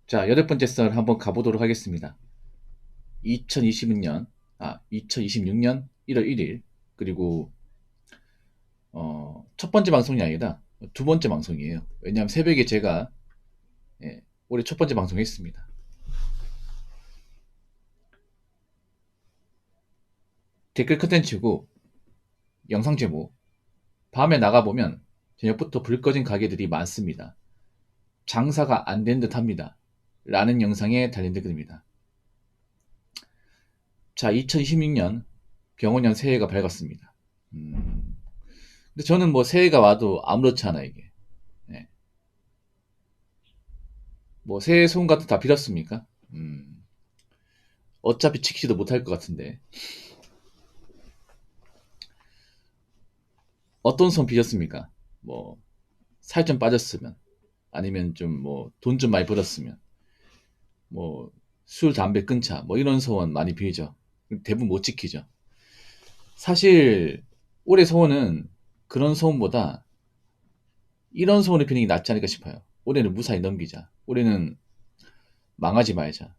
자, 여덟 번째 썰 한번 가보도록 하겠습니다. 2026년 1월 1일, 그리고, 첫 번째 방송이 아니라 두 번째 방송이에요. 왜냐하면 새벽에 제가, 예, 올해 첫 번째 방송 했습니다. 댓글 컨텐츠고, 영상 제목, 밤에 나가보면 저녁부터 불 꺼진 가게들이 많습니다. 장사가 안 된 듯 합니다. 라는 영상에 달린 댓글입니다. 자, 2026년 병원년 새해가 밝았습니다. 근데 저는 뭐 새해가 와도 아무렇지 않아, 이게. 예. 뭐 새해 소원 같은 다 빌었습니까? 어차피 지키지도 못할 것 같은데. 어떤 소원 빌었습니까? 뭐 살 좀 빠졌으면, 아니면 좀 뭐 돈 좀 많이 벌었으면, 뭐 술 담배 끊자, 뭐 이런 소원 많이 빌죠. 대부분 못 지키죠. 사실 올해 소원은 그런 소원보다 이런 소원을 비는 게 낫지 않을까 싶어요. 올해는 무사히 넘기자. 올해는 망하지 말자.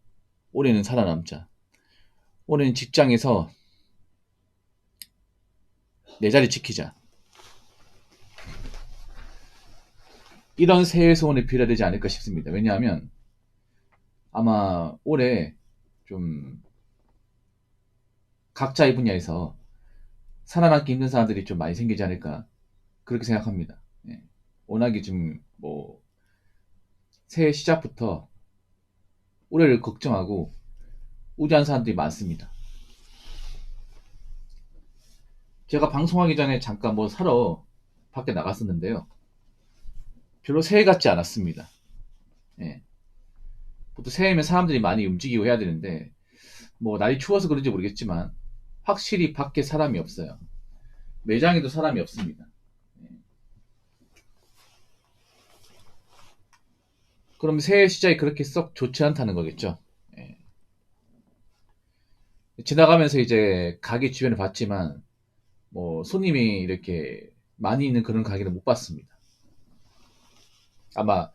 올해는 살아남자. 올해는 직장에서 내 자리 지키자. 이런 새해 소원을 빌어야 되지 않을까 싶습니다. 왜냐하면 아마 올해 좀 각자의 분야에서 살아남기 힘든 사람들이 좀 많이 생기지 않을까 그렇게 생각합니다. 예. 워낙에 좀 뭐 새해 시작부터 올해를 걱정하고 우려한 사람들이 많습니다. 제가 방송하기 전에 잠깐 뭐 사러 밖에 나갔었는데요. 별로 새해 같지 않았습니다. 예. 보통 새해면 사람들이 많이 움직이고 해야 되는데 뭐 날이 추워서 그런지 모르겠지만 확실히 밖에 사람이 없어요. 매장에도 사람이 없습니다. 그럼 새해 시작이 그렇게 썩 좋지 않다는 거겠죠. 예. 지나가면서 이제 가게 주변을 봤지만 뭐 손님이 이렇게 많이 있는 그런 가게는 못 봤습니다. 아마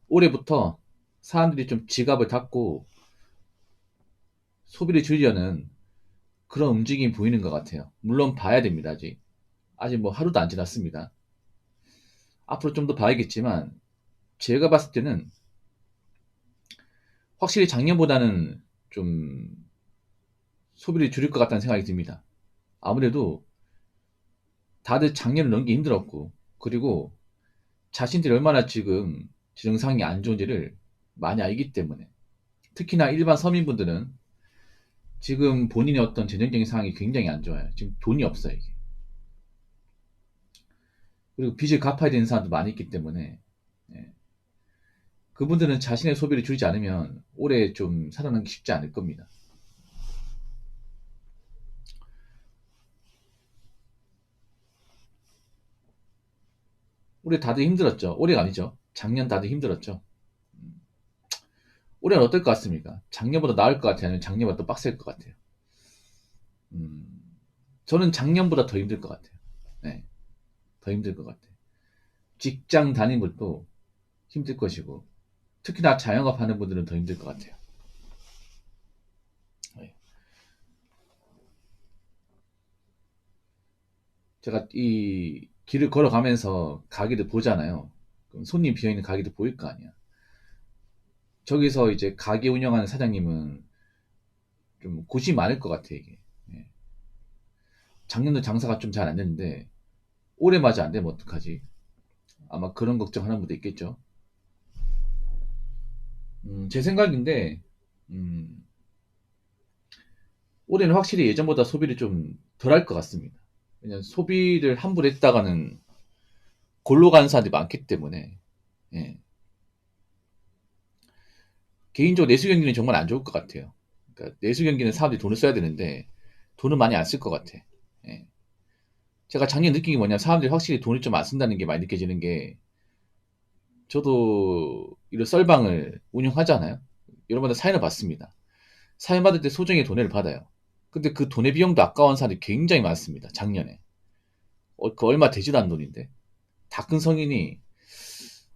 올해부터 사람들이 좀 지갑을 닫고 소비를 줄이려는 그런 움직임이 보이는 것 같아요. 물론 봐야 됩니다. 아직 뭐 하루도 안 지났습니다. 앞으로 좀 더 봐야겠지만 제가 봤을 때는 확실히 작년보다는 좀 소비를 줄일 것 같다는 생각이 듭니다. 아무래도 다들 작년을 넘기 힘들었고, 그리고 자신들이 얼마나 지금 증상이 안 좋은지를 많이 알기 때문에, 특히나 일반 서민분들은 지금 본인의 어떤 재정적인 상황이 굉장히 안 좋아요. 지금 돈이 없어요, 이게. 그리고 빚을 갚아야 되는 사람도 많이 있기 때문에, 예. 그분들은 자신의 소비를 줄이지 않으면 올해 좀 살아남기 쉽지 않을 겁니다. 올해 다들 힘들었죠. 올해가 아니죠. 작년 다들 힘들었죠. 올해는 어떨 것 같습니까? 작년보다 나을 것 같아요? 아니면 작년보다 더 빡셀 것 같아요? 음, 저는 작년보다 더 힘들 것 같아요. 네, 더 힘들 것 같아요. 직장 다니는 것도 힘들 것이고, 특히나 자영업 하는 분들은 더 힘들 것 같아요. 네. 제가 이 길을 걸어가면서 가게들 보잖아요. 그럼 손님 비어있는 가게도 보일 거 아니야. 저기서 이제 가게 운영하는 사장님은 좀 고심이 많을 것 같아, 이게. 예. 작년도 장사가 좀 잘 안 됐는데, 올해 맞아 안 되면 어떡하지? 아마 그런 걱정하는 분도 있겠죠. 제 생각인데, 음, 올해는 확실히 예전보다 소비를 좀 덜 할 것 같습니다. 왜냐면 소비를 함부로 했다가는 골로 가는 사람들이 많기 때문에, 예. 개인적으로 내수 경기는 정말 안 좋을 것 같아요. 그러니까 내수 경기는 사람들이 돈을 써야 되는데, 돈을 많이 안 쓸 것 같아. 예. 제가 작년 느낀 게 뭐냐면 사람들이 확실히 돈을 좀 안 쓴다는 게 많이 느껴지는 게, 저도 이런 썰방을 운영하잖아요. 여러분들 사연을 받습니다. 사연 받을 때 소정의 돈을 받아요. 근데 그 돈의 비용도 아까운 사람들이 굉장히 많습니다. 작년에. 그 얼마 되지도 않는 돈인데. 다 큰 성인이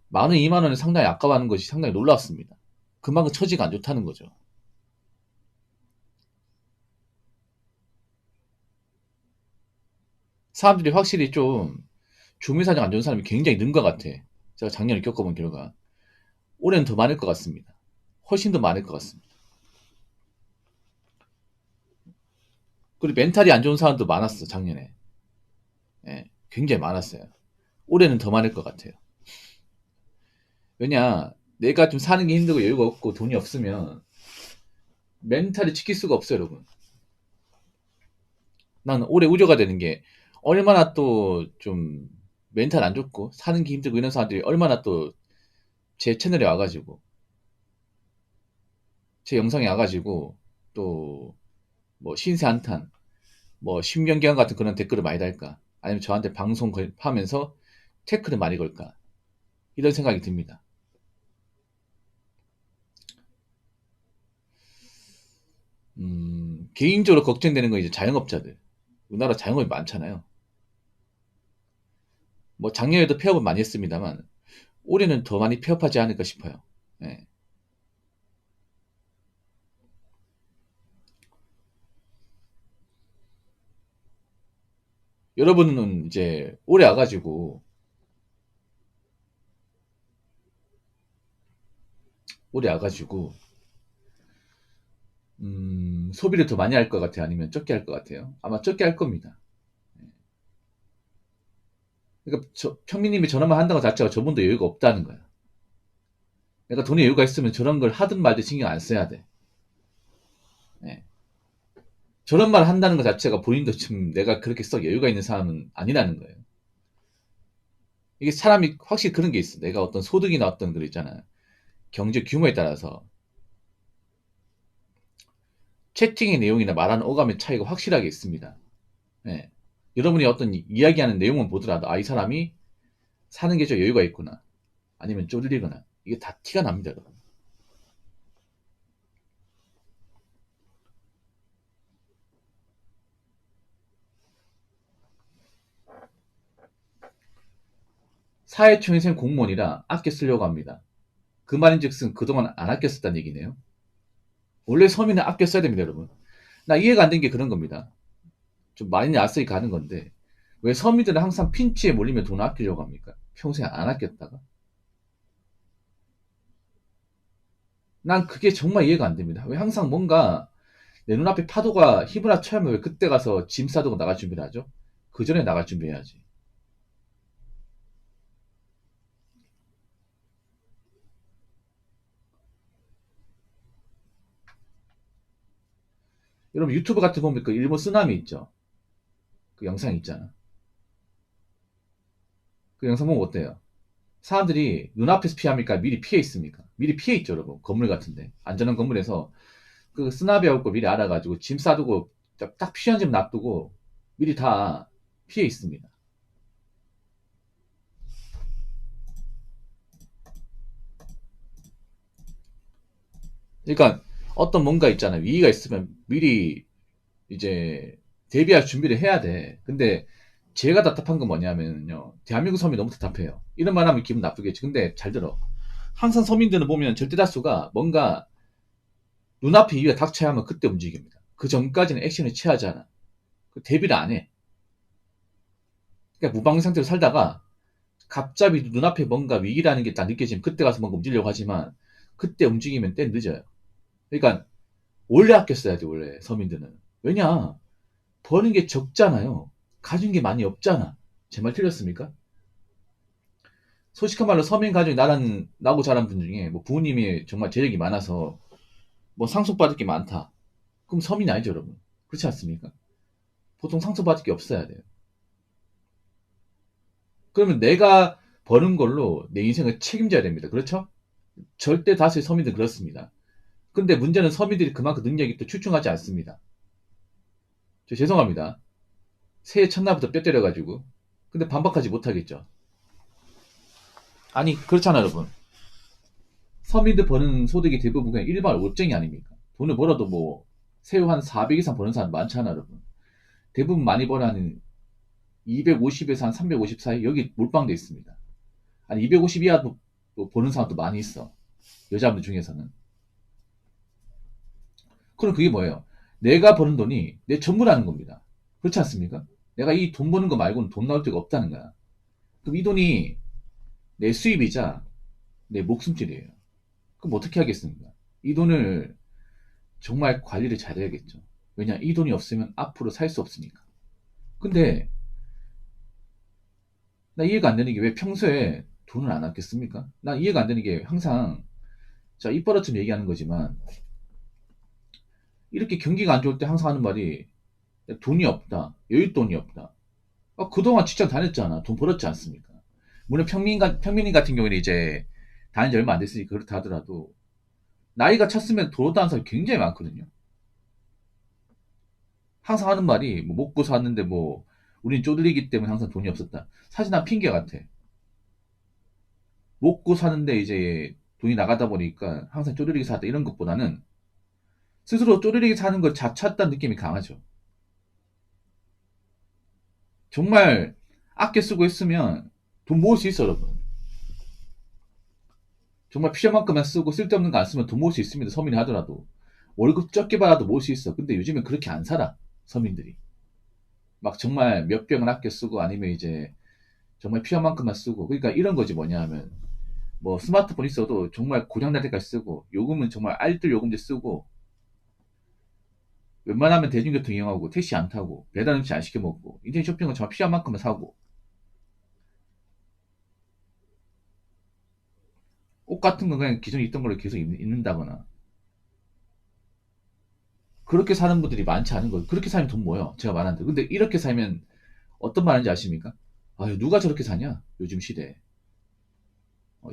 만 원, 2만 원을 상당히 아까워하는 것이 상당히 놀랍습니다. 그만큼 처지가 안 좋다는 거죠. 사람들이 확실히 좀 주민사정 안 좋은 사람이 굉장히 는 것 같아. 제가 작년에 겪어본 결과. 올해는 더 많을 것 같습니다. 훨씬 더 많을 것 같습니다. 그리고 멘탈이 안 좋은 사람도 많았어, 작년에. 예, 굉장히 많았어요. 올해는 더 많을 것 같아요. 왜냐, 내가 좀 사는 게 힘들고 여유가 없고 돈이 없으면 멘탈이 지킬 수가 없어요, 여러분. 난 올해 우려가 되는 게 얼마나 또 좀 멘탈 안 좋고 사는 게 힘들고 이런 사람들이 얼마나 또 제 채널에 와가지고 제 영상에 와가지고 또 뭐 신세 한탄 뭐 심경경 같은 그런 댓글을 많이 달까 아니면 저한테 방송 하면서 태클을 많이 걸까 이런 생각이 듭니다. 개인적으로 걱정되는 건 이제 자영업자들. 우리나라 자영업이 많잖아요. 뭐 작년에도 폐업은 많이 했습니다만 올해는 더 많이 폐업하지 않을까 싶어요. 예. 여러분은 이제 올해 와가지고 올해 와가지고 소비를 더 많이 할 것 같아요? 아니면 적게 할 것 같아요? 아마 적게 할 겁니다. 그러니까 평민님이 저런말 한다는 것 자체가 저분도 여유가 없다는 거야. 내가 돈에 여유가 있으면 저런 걸 하든 말든 신경 안 써야 돼. 예. 저런 말 한다는 것 자체가 본인도 지금 내가 그렇게 썩 여유가 있는 사람은 아니라는 거예요. 이게 사람이 확실히 그런 게 있어. 내가 어떤 소득이나 어떤 거 있잖아요. 경제 규모에 따라서 채팅의 내용이나 말하는 어감의 차이가 확실하게 있습니다. 예. 여러분이 어떤 이야기하는 내용을 보더라도 이 사람이 사는 게 좀 여유가 있구나. 아니면 쫄리거나. 이게 다 티가 납니다, 여러분. 사회초년생 공무원이라 아껴 쓰려고 합니다. 그 말인즉슨 그동안 안 아껴 썼다는 얘기네요. 원래 서민은 아껴 써야 됩니다, 여러분. 나 이해가 안 된 게 그런 겁니다. 좀 많이 낯설이 가는 건데 왜 서민들은 항상 핀치에 몰리면 돈을 아끼려고 합니까? 평생 안 아꼈다가? 난 그게 정말 이해가 안 됩니다. 왜 항상 뭔가 내 눈앞에 파도가 휘몰아쳐야면 왜 그때 가서 짐 싸두고 나갈 준비를 하죠? 그 전에 나갈 준비해야지. 여러분 유튜브 같은 거 보면 그 일본 쓰나미 있죠? 그 영상 있잖아. 그 영상 보면 어때요? 사람들이 눈앞에서 피합니까? 미리 피해 있습니까? 미리 피해 있죠, 여러분. 건물 같은데. 안전한 건물에서 그 쓰나미 올 거 미리 알아가지고 짐 싸두고 딱 피한 집 놔두고 미리 다 피해 있습니다. 그러니까 어떤 뭔가 있잖아요. 위기가 있으면 미리 이제 대비할 준비를 해야 돼. 근데 제가 답답한 건 뭐냐면요. 대한민국 서민이 너무 답답해요. 이런 말 하면 기분 나쁘겠지. 근데 잘 들어. 항상 서민들은 보면 절대 다수가 뭔가 눈앞에 위기가 닥쳐야 하면 그때 움직입니다. 그 전까지는 액션을 취하지 않아. 그 대비를 안 해. 그러니까 무방비 상태로 살다가 갑자기 눈앞에 뭔가 위기라는 게 딱 느껴지면 그때 가서 뭔가 움직이려고 하지만 그때 움직이면 때 늦어요. 그러니까 원래 아꼈어야 돼, 원래 서민들은. 왜냐? 버는 게 적잖아요. 가진 게 많이 없잖아. 제 말 틀렸습니까? 솔직한 말로 서민 가족이 나고 자란 분 중에 뭐 부모님이 정말 재력이 많아서 뭐 상속받을 게 많다. 그럼 서민이 아니죠, 여러분. 그렇지 않습니까? 보통 상속받을 게 없어야 돼요. 그러면 내가 버는 걸로 내 인생을 책임져야 됩니다. 그렇죠? 절대 다수의 서민들 그렇습니다. 근데 문제는 서민들이 그만큼 능력이 또 출중하지 않습니다. 저 죄송합니다. 새해 첫날부터 뼈 때려가지고. 근데 반박하지 못하겠죠. 아니, 그렇잖아요, 여러분. 서민들 버는 소득이 대부분 그냥 일반 올쟁이 아닙니까? 돈을 벌어도 뭐, 세후 한 400 이상 버는 사람 많잖아, 여러분. 대부분 많이 벌어 한 250에서 한 350 사이, 여기 몰빵돼 있습니다. 한 250 이하도 버는 사람도 많이 있어. 여자분들 중에서는. 그럼 그게 뭐예요? 내가 버는 돈이 내 전부라는 겁니다. 그렇지 않습니까? 내가 이 돈 버는 거 말고는 돈 나올 데가 없다는 거야. 그럼 이 돈이 내 수입이자 내 목숨줄이에요. 그럼 어떻게 하겠습니까? 이 돈을 정말 관리를 잘해야겠죠. 왜냐, 이 돈이 없으면 앞으로 살 수 없으니까. 근데 나 이해가 안 되는 게 왜 평소에 돈을 안 아꼈습니까? 나 이해가 안 되는 게 항상 자, 입버릇처럼 얘기하는 거지만 이렇게 경기가 안 좋을 때 항상 하는 말이 돈이 없다. 여윳돈이 없다. 아, 그동안 직장 다녔잖아. 돈 벌었지 않습니까? 물론 평민이 같은 경우에는 이제 다닌 지 얼마 안 됐으니 그렇다 하더라도 나이가 찼으면 돈 없다는 사람이 굉장히 많거든요. 항상 하는 말이 뭐 먹고 사는데 뭐 우린 쪼들리기 때문에 항상 돈이 없었다. 사실 난 핑계 같아. 먹고 사는데 이제 돈이 나가다 보니까 항상 쪼들리기 살았다 이런 것보다는 스스로 쪼들리기 사는 걸 자처했다는 느낌이 강하죠. 정말 아껴 쓰고 있으면 돈 모을 수 있어, 여러분. 정말 필요한 만큼만 쓰고 쓸데없는 거 안 쓰면 돈 모을 수 있습니다. 서민이 하더라도. 월급 적게 받아도 모을 수 있어. 근데 요즘엔 그렇게 안 살아. 서민들이. 막 정말 몇 병을 아껴 쓰고 아니면 이제 정말 필요한 만큼만 쓰고. 그러니까 이런 거지 뭐냐 하면 뭐 스마트폰 있어도 정말 고장날 때까지 쓰고 요금은 정말 알뜰 요금제 쓰고 웬만하면 대중교통 이용하고 택시 안 타고 배달 음식 안 시켜 먹고 인터넷 쇼핑은 정말 필요한 만큼만 사고 옷 같은 건 그냥 기존에 있던 걸로 계속 입는다거나 그렇게 사는 분들이 많지 않은 거예요. 그렇게 살면 돈 모여. 제가 말한 대로. 근데 이렇게 살면 어떤 말인지 아십니까? 아유, 누가 저렇게 사냐? 요즘 시대에.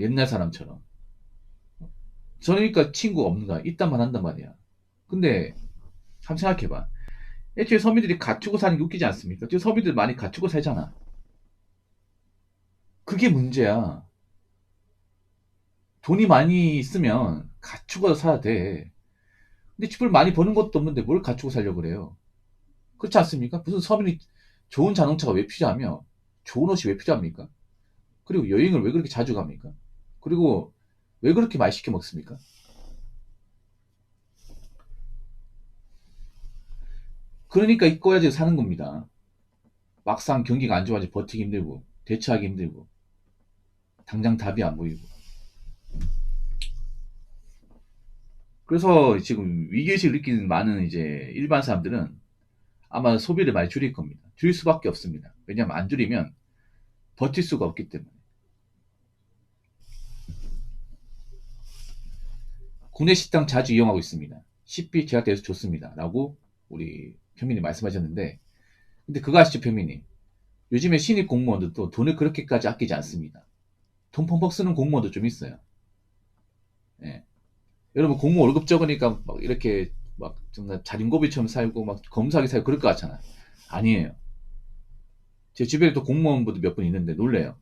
옛날 사람처럼. 저러니까 친구가 없는 거야. 있단 말 한단 말이야. 근데 한번 생각해봐. 애초에 서민들이 갖추고 사는 게 웃기지 않습니까? 지금 서민들 많이 갖추고 살잖아. 그게 문제야. 돈이 많이 있으면 갖추고 살아야 돼. 근데 집을 많이 버는 것도 없는데 뭘 갖추고 살려고 그래요? 그렇지 않습니까? 무슨 서민이 좋은 자동차가 왜 필요하며 좋은 옷이 왜 필요합니까? 그리고 여행을 왜 그렇게 자주 갑니까? 그리고 왜 그렇게 많이 시켜 먹습니까? 그러니까 이거야지 사는 겁니다. 막상 경기가 안 좋아지 버티기 힘들고 대처하기 힘들고 당장 답이 안 보이고 그래서 지금 위기의식을 느끼는 많은 이제 일반 사람들은 아마 소비를 많이 줄일 겁니다. 줄일 수밖에 없습니다. 왜냐하면 안 줄이면 버틸 수가 없기 때문에. 국내 식당 자주 이용하고 있습니다. 식비 제약돼서 좋습니다. 라고 우리 평민이 말씀하셨는데 근데 그거 아시죠 평민이? 요즘에 신입 공무원들도 돈을 그렇게까지 아끼지 않습니다. 돈 펑펑 쓰는 공무원도 좀 있어요. 예. 여러분 공무원 월급 적으니까 막 이렇게 막 정말 자린고비처럼 살고 막 검소하게 살고 그럴 것 같잖아요. 아니에요. 제 주변에 또 공무원분들 몇 분 있는데 놀래요.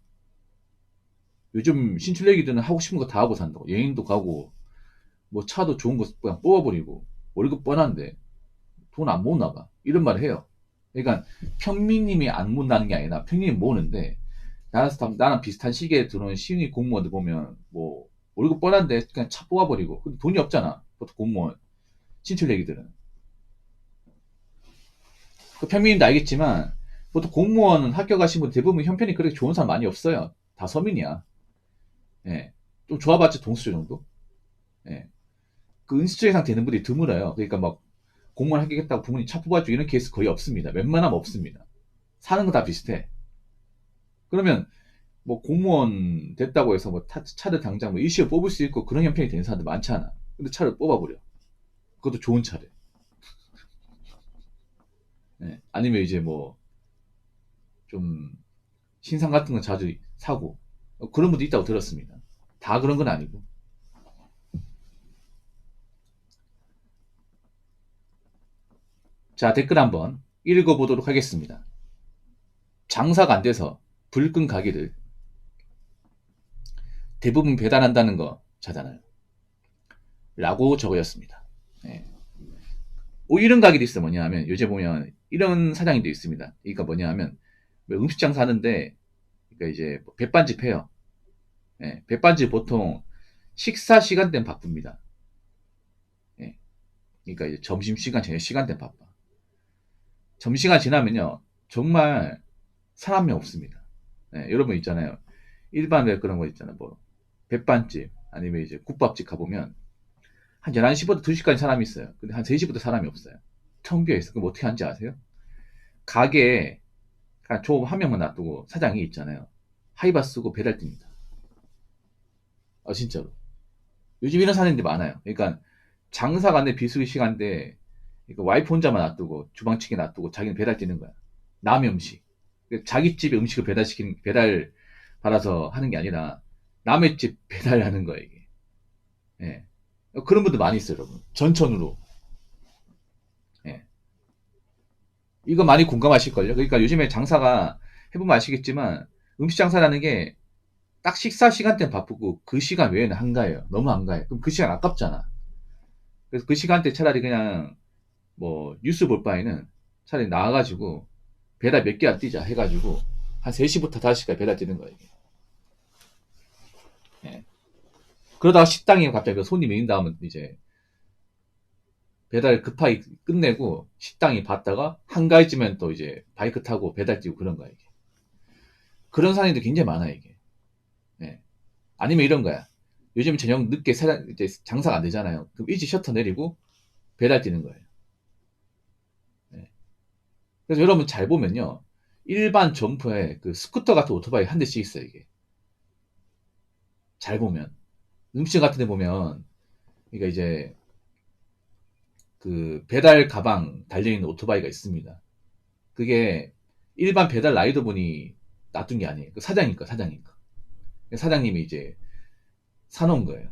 요즘 신출내기들은 하고 싶은 거 다 하고 산다고. 여행도 가고 뭐 차도 좋은 거 그냥 뽑아버리고 월급 뻔한데 돈 안 모으나 봐. 이런 말을 해요. 그러니까 평민님이 안 모은다는 게 아니라 평민이 모으는데 나랑 비슷한 시기에 들어온 신입 공무원들 보면 뭐 월급 뻔한데 그냥 차 뽑아버리고 근데 돈이 없잖아. 보통 공무원 신출내기들은. 그 평민님도 알겠지만 보통 공무원 학교 가신 분 대부분 형편이 그렇게 좋은 사람 많이 없어요. 다 서민이야. 예. 좀 좋아봤자 동수저 정도? 예. 그 은수저 이상 되는 분이 드물어요. 그러니까 막 공무원 합격했다고 부모님 차 뽑아주고 이런 케이스 거의 없습니다. 웬만하면 없습니다. 사는 거 다 비슷해. 그러면 뭐 공무원 됐다고 해서 뭐 차를 당장 뭐 일시에 뽑을 수 있고 그런 형편이 되는 사람들 많잖아. 근데 차를 뽑아버려. 그것도 좋은 차를. 예. 아니면 이제 뭐 좀 신상 같은 거 자주 사고 그런 분도 있다고 들었습니다. 다 그런 건 아니고. 자, 댓글 한번 읽어보도록 하겠습니다. 장사가 안 돼서 불끈 가게를 대부분 배달한다는 거잖아요. 라고 적어졌습니다. 예. 이런 가게도 있어. 뭐냐 하면 요새 보면 이런 사장님도 있습니다. 그러니까 뭐냐 하면 음식장 사는데 그러니까 이제 뭐 백반집 해요. 예. 백반집 보통 식사 시간대는 바쁩니다. 예. 그러니까 이제 점심시간, 저녁 시간대 바빠. 점심시간 지나면요, 정말 사람이 없습니다. 네, 여러분 있잖아요. 일반 왜 그런 거 있잖아요. 뭐, 백반집, 아니면 이제 국밥집 가보면, 한 11시부터 2시까지 사람이 있어요. 근데 한 3시부터 사람이 없어요. 텅 비어있어. 그럼 어떻게 하는지 아세요? 가게에 그냥 조 한 명만 놔두고 사장이 있잖아요. 하이바 쓰고 배달 뜁니다. 진짜로. 요즘 이런 사장님들이 많아요. 그러니까 장사가 안 돼 비수기 시간대 그러니까 와이프 혼자만 놔두고 주방치게 놔두고 자기는 배달 뛰는 거야. 남의 음식. 자기 집에 음식을 배달 받아서 하는 게 아니라 남의 집 배달하는 거야, 이게. 예. 그런 분들 많이 있어요, 여러분. 전천후로. 예. 이거 많이 공감하실걸요? 그러니까 요즘에 장사가 해보면 아시겠지만 음식 장사라는 게 딱 식사 시간대는 바쁘고 그 시간 외에는 한가해요. 너무 한가해. 그럼 그 시간 아깝잖아. 그래서 그 시간대 차라리 그냥 뭐 뉴스 볼 바에는 차라리 나와가지고 배달 몇 개나 뛰자 해가지고 한 3시부터 5시까지 배달 뛰는 거예요. 이게. 예. 그러다가 식당에 갑자기 손님이 있는 다음은 이제 배달 급하게 끝내고 식당이 봤다가 한가해지면 또 이제 바이크 타고 배달 뛰고 그런 거야, 이게. 그런 사람들이 굉장히 많아, 이게. 예. 아니면 이런 거야. 요즘 저녁 늦게 이제 장사가 안 되잖아요. 그럼 일찍 셔터 내리고 배달 뛰는 거예요. 예. 그래서 여러분 잘 보면요. 일반 점포에 그 스쿠터 같은 오토바이 한 대씩 있어요, 이게. 잘 보면. 음식 같은 데 보면, 그러니까 이제 그 배달 가방 달려있는 오토바이가 있습니다. 그게 일반 배달 라이더분이 놔둔 게 아니에요. 그 사장이니까, 사장이니까. 사장님이 이제 사놓은 거예요.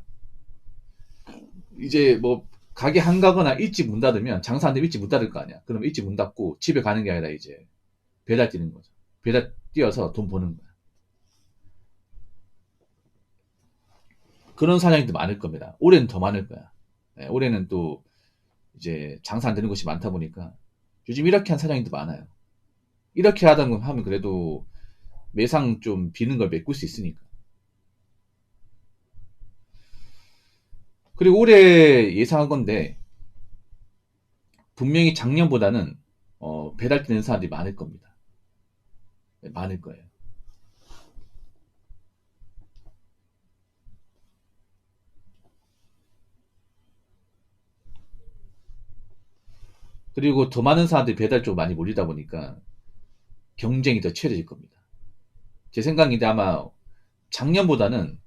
이제 뭐 가게 한가거나 일찍 문 닫으면 장사하는데 일찍 문 닫을 거 아니야. 그럼 일찍 문 닫고 집에 가는 게 아니라 이제 배달 뛰는 거죠. 배달 뛰어서 돈 버는 거야. 그런 사장님도 많을 겁니다. 올해는 더 많을 거야. 네, 올해는 또 이제 장사 안 되는 곳이 많다 보니까 요즘 이렇게 한 사장님도 많아요. 이렇게 하면 그래도 매상 좀 비는 걸 메꿀 수 있으니까. 그리고 올해 예상한 건데 분명히 작년보다는 배달 뛰는 사람들이 많을 겁니다. 네, 많을 거예요. 그리고 더 많은 사람들이 배달 쪽으로 많이 몰리다 보니까 경쟁이 더 치열해질 겁니다. 제 생각인데 아마 작년보다는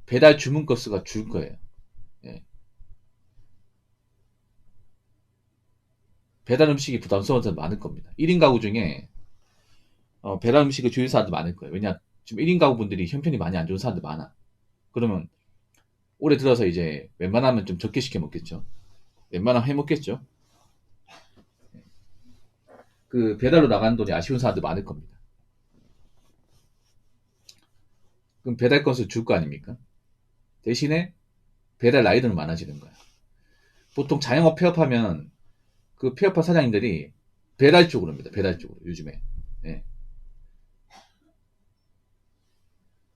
배달 주문 건수가 줄 거예요. 예. 배달 음식이 부담스러운 사람 많을 겁니다. 1인 가구 중에 배달 음식을 줄일 사람도 많을 거예요. 왜냐 지금 1인 가구 분들이 형편이 많이 안 좋은 사람들 많아. 그러면 올해 들어서 이제 웬만하면 좀 적게 시켜 먹겠죠. 웬만하면 해 먹겠죠. 그 배달로 나가는 돈이 아쉬운 사람들 많을 겁니다. 그럼 배달 건수 줄 거 아닙니까? 대신에 배달 라이더는 많아지는 거야. 보통 자영업 폐업하면 그 폐업한 사장님들이 배달 쪽으로 합니다. 배달 쪽으로 요즘에. 예.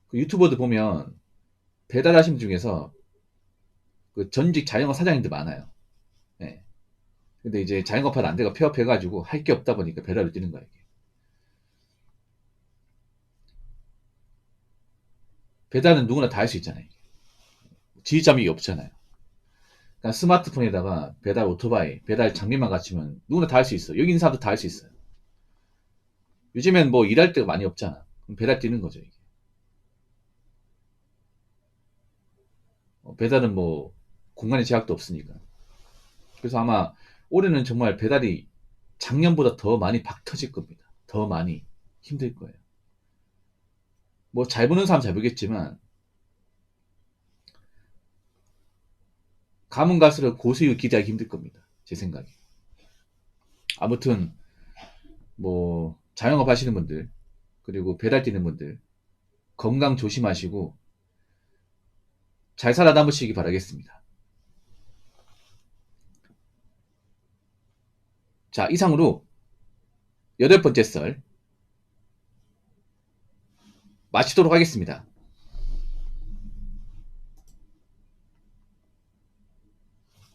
그 유튜버들 보면 배달하신 분 중에서 그 전직 자영업 사장님들 많아요. 예. 근데 이제 자영업 하다 안 되고 폐업해가지고 할 게 없다 보니까 배달을 뛰는 거야, 이게. 배달은 누구나 다 할 수 있잖아요. 지휘자명이 없잖아요. 그러니까 스마트폰에다가 배달 오토바이, 배달 장비만 갖추면 누구나 다 할 수 있어. 여기 있는 사람도 다 할 수 있어요. 요즘엔 뭐 일할 데가 많이 없잖아. 그럼 배달 뛰는 거죠, 이게. 배달은 뭐 공간의 제약도 없으니까. 그래서 아마 올해는 정말 배달이 작년보다 더 많이 박 터질 겁니다. 더 많이 힘들 거예요. 뭐 잘 보는 사람 잘 보겠지만 가면 갈수록 고수익을 기대하기 힘들 겁니다. 제 생각에. 아무튼 뭐 자영업 하시는 분들 그리고 배달 뛰는 분들 건강 조심하시고 잘 살아남으시기 바라겠습니다. 자, 이상으로 8번째 썰 마치도록 하겠습니다.